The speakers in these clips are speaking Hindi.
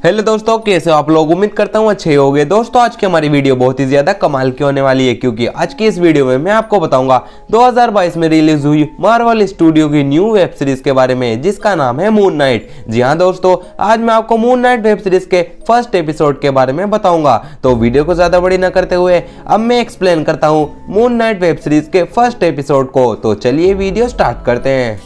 हेलो दोस्तों, कैसे हो आप लोग। उम्मीद करता हूँ अच्छे होंगे। दोस्तों आज की हमारी वीडियो बहुत ही ज्यादा कमाल की होने वाली है, क्योंकि आज की इस वीडियो में मैं आपको बताऊंगा 2022 में रिलीज हुई मार्वल स्टूडियो की न्यू वेब सीरीज के बारे में, जिसका नाम है मून नाइट। जी हाँ दोस्तों, आज मैं आपको मून नाइट वेब सीरीज के फर्स्ट एपिसोड के बारे में बताऊंगा। तो वीडियो को ज्यादा बड़ी न करते हुए अब मैं एक्सप्लेन करता हूँ मून नाइट वेब सीरीज के फर्स्ट एपिसोड को। तो चलिए वीडियो स्टार्ट करते हैं।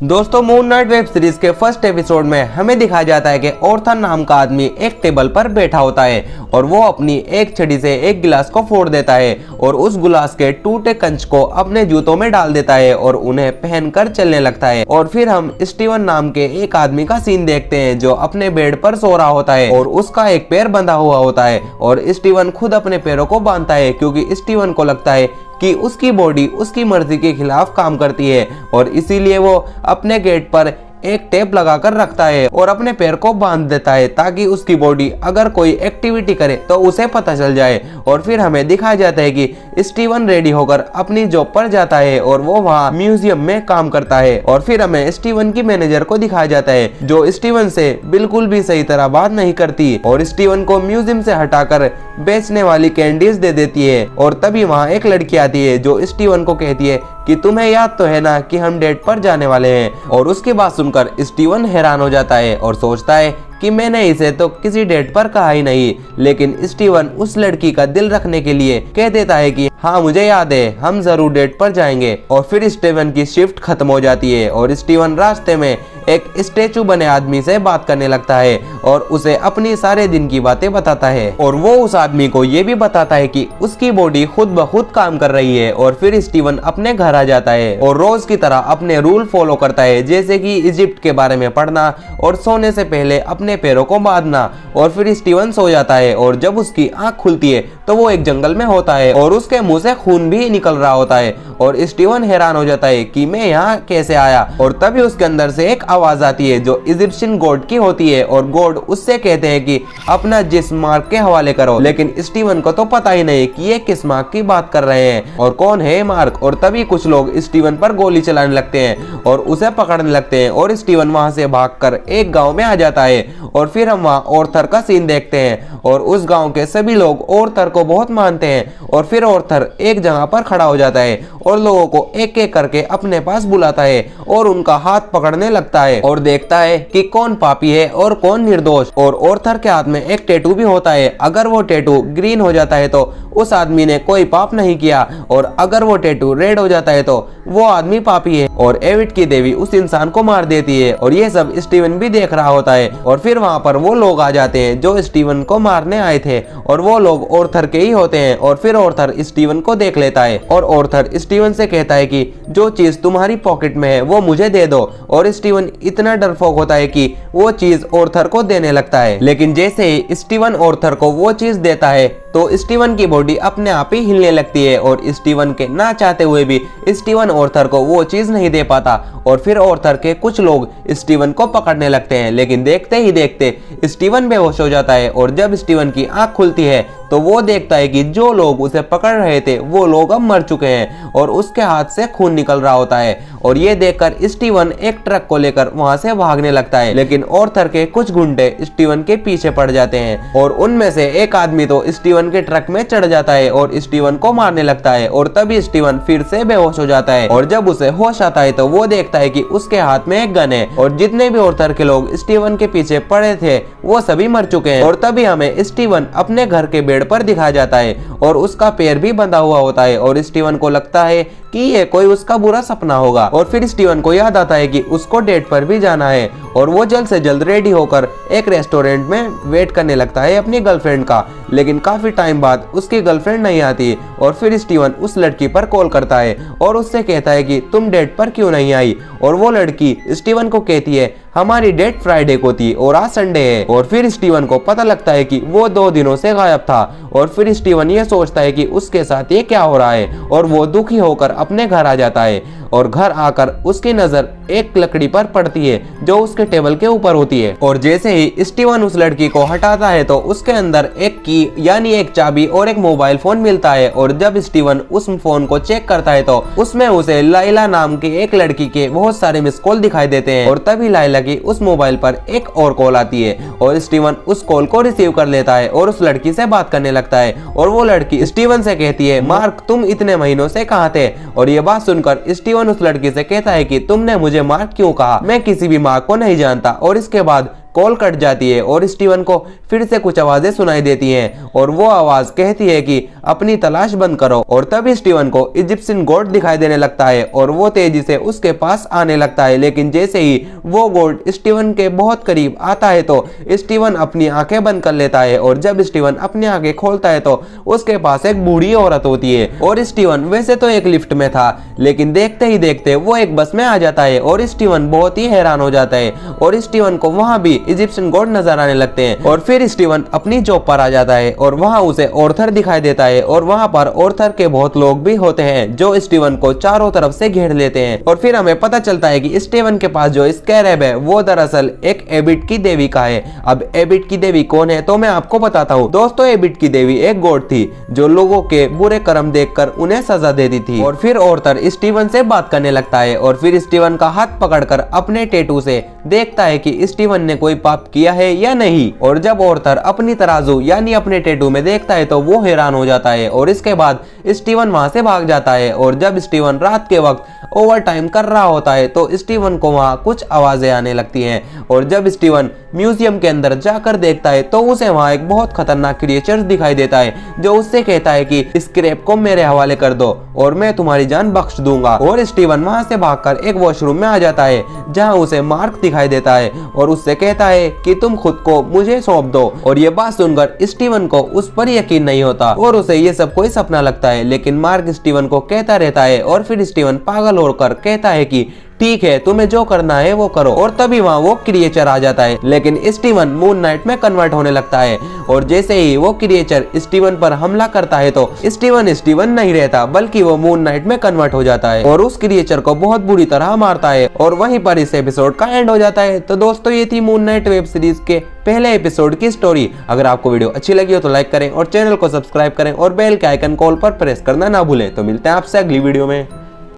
दोस्तों मून नाइट वेब सीरीज के फर्स्ट एपिसोड में हमें दिखाया जाता है कि ऑर्थर नाम का आदमी एक टेबल पर बैठा होता है और वो अपनी एक छड़ी से एक गिलास को फोड़ देता है और उस गिलास के टूटे कंच को अपने जूतों में डाल देता है और उन्हें पहनकर चलने लगता है। और फिर हम स्टीवन नाम के एक आदमी का सीन देखते हैं जो अपने बेड पर सो रहा होता है और उसका एक पैर बंधा हुआ होता है और स्टीवन खुद अपने पैरों को बांधता है, क्योंकि स्टीवन को लगता है कि उसकी बॉडी उसकी मर्जी के खिलाफ काम करती है और इसीलिए वो अपने गेट पर एक टेप लगाकर रखता है और अपने पैर को बांध देता है, ताकि उसकी बॉडी अगर कोई एक्टिविटी करे तो उसे पता चल जाए। और फिर हमें दिखाया जाता है कि स्टीवन रेडी होकर अपनी जॉब पर जाता है और वो वहाँ म्यूजियम में काम करता है। और फिर हमें स्टीवन की मैनेजर को दिखाया जाता है जो स्टीवन से बिल्कुल भी सही तरह बात नहीं करती और स्टीवन को म्यूजियम से हटाकर बेचने वाली कैंडीज दे देती है। और तभी वहाँ एक लड़की आती है जो स्टीवन को कहती है कि तुम्हें याद तो है ना कि हम डेट पर जाने वाले हैं। और उसकी बात सुनकर स्टीवन हैरान हो जाता है और सोचता है कि मैंने इसे तो किसी डेट पर कहा ही नहीं। लेकिन स्टीवन उस लड़की का दिल रखने के लिए कह देता है कि हाँ मुझे याद है, हम जरूर डेट पर जाएंगे। और फिर स्टीवन की शिफ्ट खत्म हो जाती है और स्टीवन रास्ते में एक स्टेचू बने आदमी से बात करने लगता है और उसे अपनी सारे दिन की बातें बताता है। और वो उस आदमी को ये भी बताता है कि उसकी बॉडी खुद ब खुद काम कर रही है। और फिर स्टीवन अपने घर आ जाता है और रोज की तरह अपने रूल फॉलो करता है, जैसे कि इजिप्ट के बारे में पढ़ना और सोने से पहले अपने पैरों को बांधना। और फिर स्टीवन सो जाता है और जब उसकी आंख खुलती है तो वो एक जंगल में होता है और उसके मुंह से खून भी निकल रहा होता है। और स्टीवन हैरान हो जाता है कि मैं यहाँ कैसे आया। और तभी उसके अंदर से एक आवाज आती है जो इजिप्शियन गॉड की होती है और गॉड उससे कहते हैं कि अपना जिस्म मार्क के हवाले करो। लेकिन स्टीवन को तो पता ही नहीं कि ये किस मार्क की बात कर रहे हैं और कौन है मार्क। और तभी कुछ लोग स्टीवन पर गोली चलाने लगते हैं और उसे पकड़ने लगते हैं और स्टीवन वहां से भागकर एक गांव में आ जाता है। और फिर हम वहाँ ऑर्थर का सीन देखते हैं और उस गांव के सभी लोग ऑर्थर को बहुत मानते हैं। और फिर ऑर्थर एक जगह पर खड़ा हो जाता है और लोगों को एक एक करके अपने पास बुलाता है और उनका हाथ पकड़ने लगता है और देखता है कि कौन पापी है और कौन निर्दोष। और ऑर्थर के हाथ में एक टैटू भी होता है। अगर वो टैटू ग्रीन हो जाता है तो उस आदमी ने कोई पाप नहीं किया और अगर वो टैटू रेड हो जाता है तो वो आदमी पापी है और एविड की देवी उस इंसान को मार देती है। और ये सब स्टीवन भी देख रहा होता है। और फिर वहाँ पर वो लोग आ जाते हैं जो स्टीवन को मारने आए थे और वो लोग ऑर्थर के ही होते हैं। और फिर ऑर्थर स्टीवन को देख लेता है और ऑर्थर स्टीवन से कहता है कि जो चीज तुम्हारी पॉकेट में है वो मुझे दे दो। और स्टीवन इतना डरपोक होता है कि वो चीज ऑर्थर को देने लगता है। लेकिन जैसे ही स्टीवन ऑर्थर को वो चीज देता है तो स्टीवन की बॉडी अपने आप ही हिलने लगती है और स्टीवन के ना चाहते हुए भी स्टीवन ऑर्थर को वो चीज नहीं दे पाता। और फिर ऑर्थर के कुछ लोग स्टीवन को पकड़ने लगते हैं, लेकिन देखते ही देखते स्टीवन बेहोश हो जाता है। और जब स्टीवन की आंख खुलती है तो वो देखता है कि जो लोग उसे पकड़ रहे थे वो लोग अब मर चुके हैं और उसके हाथ से खून निकल रहा होता है। और ये देखकर स्टीवन एक ट्रक को लेकर वहां से भागने लगता है, लेकिन ऑर्थर के कुछ गुंडे स्टीवन के पीछे पड़ जाते हैं और उनमें से एक आदमी तो स्टीवन के ट्रक में चढ़ जाता है और स्टीवन को मारने लगता है। और तभी स्टीवन फिर से बेहोश हो जाता है और जब उसे होश आता है तो वो देखता है कि उसके हाथ में एक गन है और जितने भी ऑर्थर के लोग स्टीवन के पीछे पड़े थे वो सभी मर चुके हैं। और तभी हमें स्टीवन अपने घर के बेड पर दिखाया जाता है और उसका पैर भी बंधा हुआ होता है और स्टीवन को लगता है कि ये कोई उसका बुरा सपना होगा। और फिर स्टीवन को याद आता है कि उसको डेट पर भी जाना है और वो जल्द से जल्द रेडी होकर एक रेस्टोरेंट में वेट करने लगता है अपनी गर्लफ्रेंड का। लेकिन काफी टाइम बाद उसकी गर्लफ्रेंड नहीं आती और फिर स्टीवन उस लड़की पर कॉल करता है और उससे कहता है कि तुम डेट पर क्यों नहीं आई। और वो लड़की स्टीवन को कहती है हमारी डेट फ्राइडे को थी और आज संडे है। और फिर स्टीवन को पता लगता है कि वो 2 दिनों से गायब था और फिर स्टीवन ये सोचता है कि उसके साथ ये क्या हो रहा है और वो दुखी होकर अपने घर आ जाता है। और घर आकर उसकी नजर एक लकड़ी पर पड़ती है जो उसके टेबल के ऊपर होती है। और जैसे ही स्टीवन उस लड़की को हटाता है तो उसके अंदर एक की यानी एक चाबी और एक मोबाइल फोन मिलता है। और जब स्टीवन उस फोन को चेक करता है तो उसमें उसे लाइला नाम की एक लड़की के बहुत सारे मिस कॉल दिखाई देते हैं। और तभी लाइला की उस मोबाइल पर एक और कॉल आती है और स्टीवन उस कॉल को रिसीव कर लेता है और उस लड़की से बात करने लगता है। और वो लड़की स्टीवन से कहती है, मार्क तुम इतने महीनों से कहाँ थे? और ये बात सुनकर स्टीवन उस लड़की से कहता है कि तुमने मुझे मार्क क्यों कहा? मैं किसी भी मार्क को नहीं जानता। और इसके बाद कॉल कट जाती है और स्टीवन को फिर से कुछ आवाजें सुनाई देती हैं और वो आवाज कहती है कि अपनी तलाश बंद करो। और तभी स्टीवन को इजिप्शियन गॉड दिखाई देने लगता है और वो तेजी से उसके पास आने लगता है। लेकिन जैसे ही वो गॉड स्टीवन के बहुत करीब आता है तो स्टीवन अपनी आंखें बंद कर लेता है। और जब स्टीवन अपनी आंखें खोलता है तो उसके पास एक बूढ़ी औरत होती है। और स्टीवन वैसे तो एक लिफ्ट में था लेकिन देखते ही देखते वो एक बस में आ जाता है और स्टीवन बहुत ही हैरान हो जाता है। और स्टीवन को वहां भी इजिप्शियन गॉड नजर आने लगते हैं। और फिर स्टीवन अपनी जॉब पर आ जाता है और वहां उसे ऑर्थर दिखाई देता है। और वहां पर ऑर्थर के बहुत लोग भी होते हैं जो स्टीवन को चारों तरफ से घेर लेते हैं। और फिर हमें पता चलता है कि स्टीवन के पास जो स्कैरेब है वो दरअसल एक एबिट की देवी का है। अब एबिट की देवी कौन है तो मैं आपको बताता हूँ। दोस्तों, एबिट की देवी एक गॉड थी जो लोगों के बुरे कर्म देखकर उन्हें सजा देती थी। और फिर ऑर्थर स्टीवन से बात करने लगता है और फिर स्टीवन का हाथ पकड़कर अपने टैटू से देखता है कि स्टीवन ने कोई पाप किया है या नहीं। और जब ऑर्थर अपनी तराजू यानी अपने टैटू में देखता है तो वो हैरान हो जाता है। और इसके बाद स्टीवन वहां से भाग जाता है। और जब स्टीवन रात के वक्त ओवर टाइम कर रहा होता है तो स्टीवन को वहां कुछ आवाजें आने लगती हैं। और जब स्टीवन म्यूजियम के अंदर जाकर देखता है तो उसे वहां एक बहुत खतरनाक क्रिएचर दिखाई देता है जो उससे कहता है कि स्क्रैप को मेरे हवाले कर दो और मैं तुम्हारी जान बख्श दूंगा। और स्टीवन वहां से भागकर एक वॉशरूम में आ जाता है जहां उसे मार्क दिखाई देता है और उससे कहता है कि तुम खुद को मुझे सौंप दो। और ये बात सुनकर स्टीवन को उस पर यकीन नहीं होता और उसे ये सब कोई सपना लगता है। लेकिन मार्क स्टीवन को कहता रहता है और फिर स्टीवन पागल होकर कहता है कि ठीक है, तुम्हें जो करना है वो करो। और तभी वहाँ वो क्रिएचर आ जाता है। लेकिन स्टीवन मून नाइट में कन्वर्ट होने लगता है और जैसे ही वो क्रिएचर स्टीवन पर हमला करता है तो स्टीवन नहीं रहता बल्कि वो मून नाइट में कन्वर्ट हो जाता है और उस क्रिएचर को बहुत बुरी तरह मारता है। और वहीं पर इस एपिसोड का एंड हो जाता है। तो दोस्तों, ये थी मून नाइट वेब सीरीज के पहले एपिसोड की स्टोरी। अगर आपको वीडियो अच्छी लगी हो तो लाइक करें और चैनल को सब्सक्राइब करें और बेल के आइकन कॉल पर प्रेस करना ना भूलें। तो मिलते हैं आपसे अगली वीडियो में।